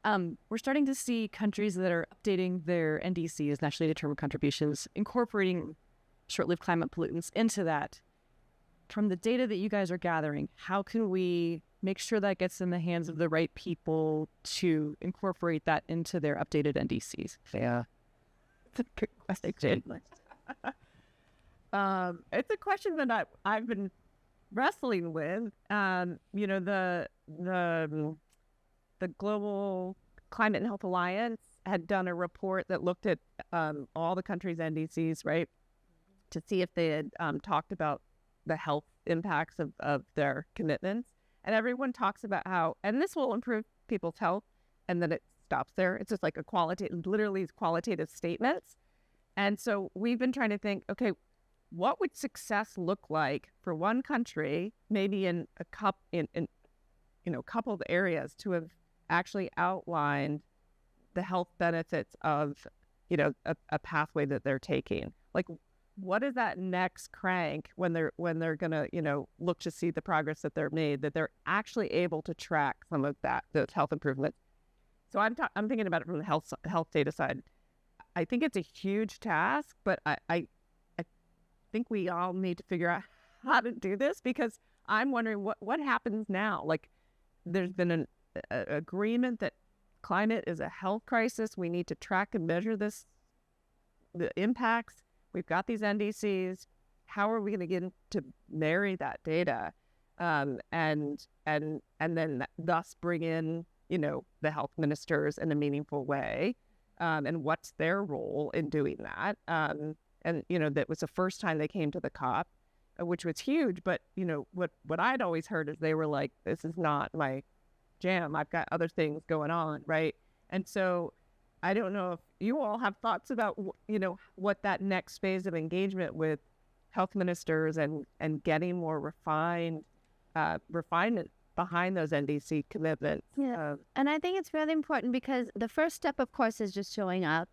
We're starting to see countries that are updating their NDCs, nationally determined contributions, incorporating short-lived climate pollutants into that. From the data that you guys are gathering, how can we make sure that gets in the hands of the right people to incorporate that into their updated NDCs? Yeah. It's a good question. It's a question that I've been wrestling with. The Global Climate and Health Alliance had done a report that looked at all the countries' NDCs, right, to see if they had talked about the health impacts of their commitments. And everyone talks about how, and this will improve people's health, and then it stops there. It's just like literally qualitative statements. And so we've been trying to think, okay, what would success look like for one country, maybe in a couple of areas, to have actually outlined the health benefits of, a pathway that they're taking. Like, what is that next crank when they're gonna, look to see the progress that they're made, that they're actually able to track some of those health improvements? So I'm thinking about it from the health data side. I think it's a huge task, but I think we all need to figure out how to do this, because I'm wondering what happens now. Like, there's been an agreement that climate is a health crisis. We need to track and measure the impacts. We've got these NDCs. How are we going to get to marry that data, and then thus bring in the health ministers in a meaningful way, and what's their role in doing that? That was the first time they came to the COP, which was huge. But what I'd always heard is they were like, "This is not my jam. I've got other things going on," right? And so I don't know if you all have thoughts about what that next phase of engagement with health ministers and getting more refinement behind those NDC commitments. Yeah. And I think it's really important, because the first step, of course, is just showing up,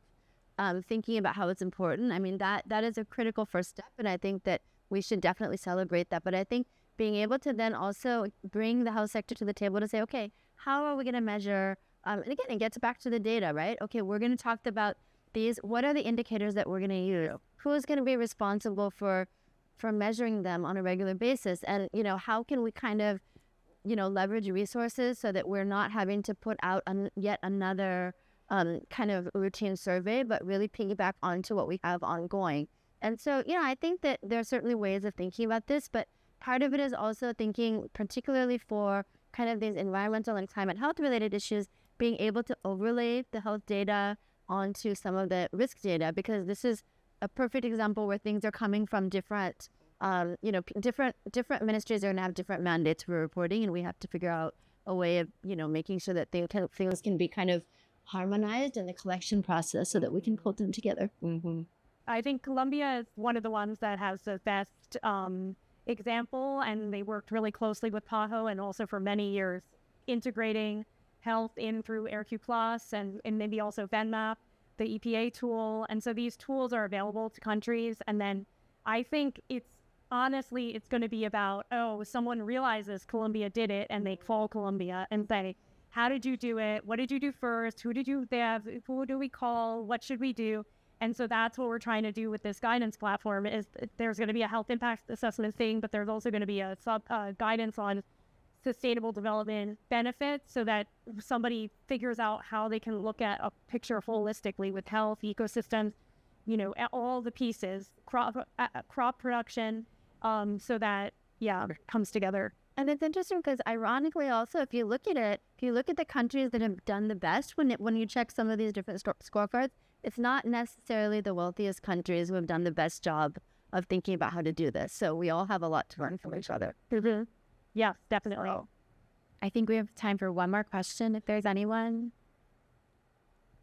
thinking about how it's important. I mean, that is a critical first step, and I think that we should definitely celebrate that. But I think being able to then also bring the health sector to the table to say, okay, how are we going to measure? And again, it gets back to the data, right? Okay, we're going to talk about these. What are the indicators that we're going to use? Who's going to be responsible for measuring them on a regular basis? And, how can we kind of, leverage resources so that we're not having to put out yet another kind of routine survey, but really piggyback onto what we have ongoing. And so, I think that there are certainly ways of thinking about this, but part of it is also thinking, particularly for kind of these environmental and climate health related issues, being able to overlay the health data onto some of the risk data, because this is a perfect example where things are coming from different, different ministries are going to have different mandates for reporting, and we have to figure out a way of, making sure that things can be kind of harmonized in the collection process so that we can pull them together. Mm-hmm. I think Colombia is one of the ones that has the best example, and they worked really closely with PAHO and also for many years integrating health in through AirQ Plus and maybe also VenMap, the EPA tool. And so these tools are available to countries. And then I think it's going to be about, someone realizes Colombia did it and they call Colombia and say, how did you do it? What did you do first? Who did you have? Who do we call? What should we do? And so that's what we're trying to do with this guidance platform. Is there's going to be a health impact assessment thing, but there's also going to be a guidance on sustainable development benefits, so that somebody figures out how they can look at a picture holistically with health, ecosystems, all the pieces, crop production, so that comes together. And it's interesting because, ironically, also, if you look at the countries that have done the best, when you check some of these different scorecards, it's not necessarily the wealthiest countries who have done the best job of thinking about how to do this. So we all have a lot to learn from each other. Mm-hmm. Yeah, definitely. So, I think we have time for one more question, if there's anyone.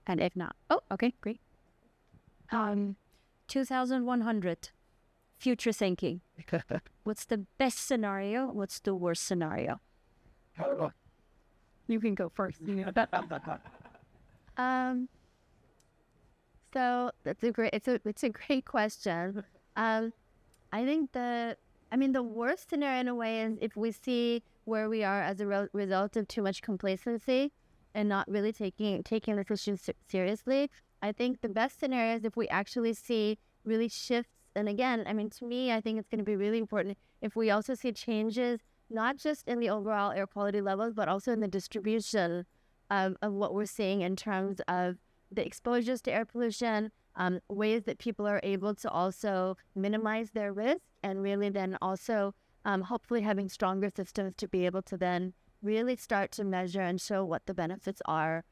And if not, okay, great. 2100, future thinking. What's the best scenario? What's the worst scenario? You can go first. So that's a great, it's a great question. I think the worst scenario in a way is if we see where we are as a result of too much complacency and not really taking this issue seriously. I think the best scenario is if we actually see really shifts. And again, to me, I think it's going to be really important if we also see changes, not just in the overall air quality levels, but also in the distribution of what we're seeing in terms of the exposures to air pollution, ways that people are able to also minimize their risk, and really then also hopefully having stronger systems to be able to then really start to measure and show what the benefits are.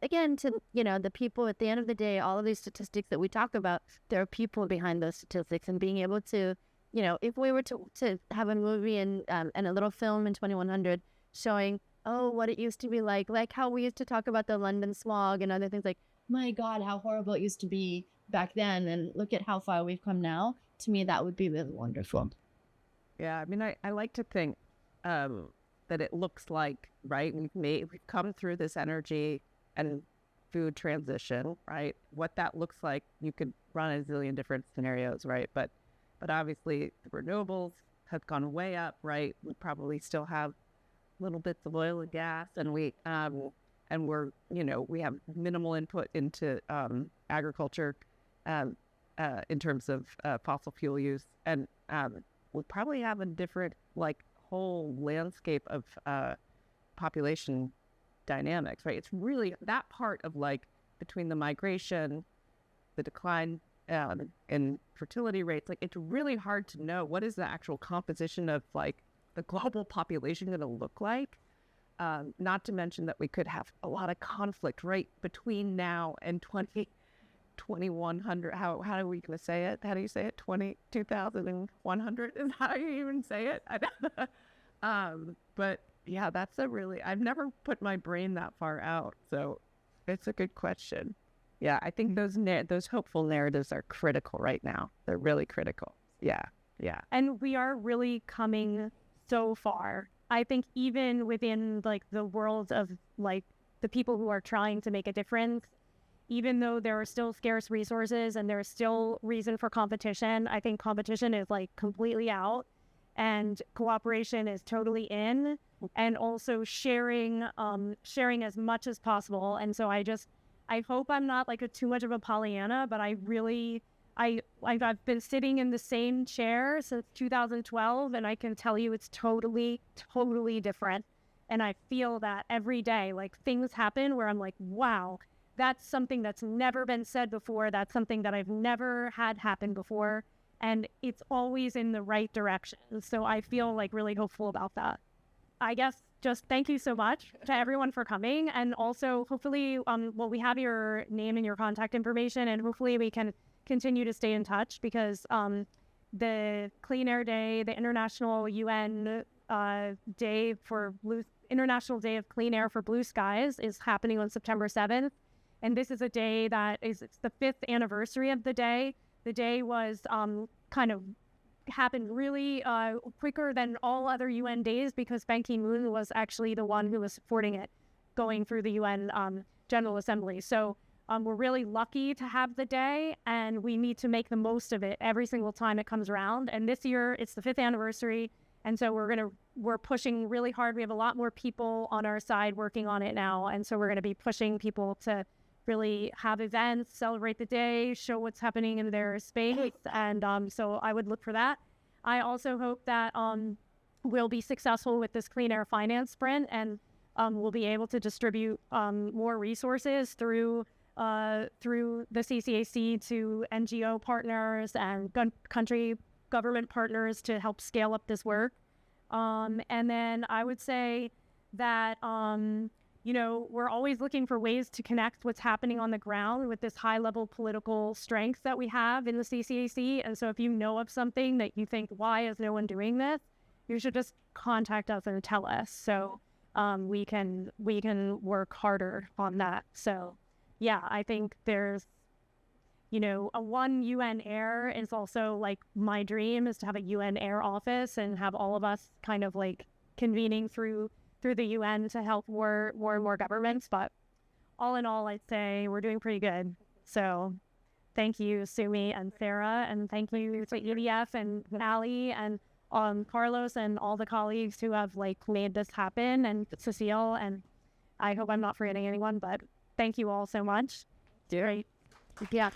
Again, to the people at the end of the day, all of these statistics that we talk about, there are people behind those statistics, and being able to, if we were to have a movie and a little film in 2100 showing, what it used to be like how we used to talk about the London smog and other things, like, my God, how horrible it used to be back then, and look at how far we've come now. To me, that would be really wonderful. Yeah, I like to think that it looks like, right, we've come through this energy and food transition, right? What that looks like, you could run a zillion different scenarios, right? But obviously the renewables have gone way up, right? We probably still have little bits of oil and gas, and we have minimal input into agriculture in terms of fossil fuel use, and we probably have a different whole landscape of population dynamics, right? It's really that part of between the migration, the decline in fertility rates, it's really hard to know what is the actual composition of the global population going to look like. Not to mention that we could have a lot of conflict right between now and 2100. How are we going to say it? How do you say it? 2100 is how you even say it. But yeah, I've never put my brain that far out. So it's a good question. Yeah, I think those hopeful narratives are critical right now. They're really critical. Yeah. And we are really coming so far. I think even within the world of the people who are trying to make a difference, even though there are still scarce resources and there's still reason for competition, I think competition is completely out, and cooperation is totally in, and also sharing as much as possible. And so I hope I'm not too much of a Pollyanna, but I've been sitting in the same chair since 2012, and I can tell you it's totally, totally different. And I feel that every day, things happen where I'm wow, that's something that's never been said before. That's something that I've never had happen before. And it's always in the right direction. So I feel really hopeful about that. I guess just thank you so much to everyone for coming. And also hopefully, we have your name and your contact information, and hopefully we can continue to stay in touch, because the Clean Air Day, the International UN International Day of Clean Air for Blue Skies, is happening on September 7th. And this is a day it's the 5th anniversary of the day. The day was kind of happened really quicker than all other UN days, because Ban Ki-moon was actually the one who was supporting it going through the UN General Assembly. So we're really lucky to have the day, and we need to make the most of it every single time it comes around. And this year it's the 5th anniversary, and so we're pushing really hard. We have a lot more people on our side working on it now, and so we're going to be pushing people to really have events, celebrate the day, show what's happening in their space, and so I would look for that. I also hope that we'll be successful with this Clean Air Finance Sprint, and we'll be able to distribute more resources through the CCAC to NGO partners and country government partners to help scale up this work. And then I would say that, we're always looking for ways to connect what's happening on the ground with this high-level political strength that we have in the CCAC. And so if you know of something that you think, why is no one doing this, you should just contact us and tell us. So we can work harder on that. So yeah, I think there's, a one UN Air is also my dream is to have a UN Air office and have all of us kind of convening through the UN to help more and more governments. But all in all, I'd say we're doing pretty good. So thank you, Sumi and Sarah, and thank you to EDF and Ali and Carlos and all the colleagues who have made this happen, and Cecile, and I hope I'm not forgetting anyone, but thank you all so much. Great. Yeah.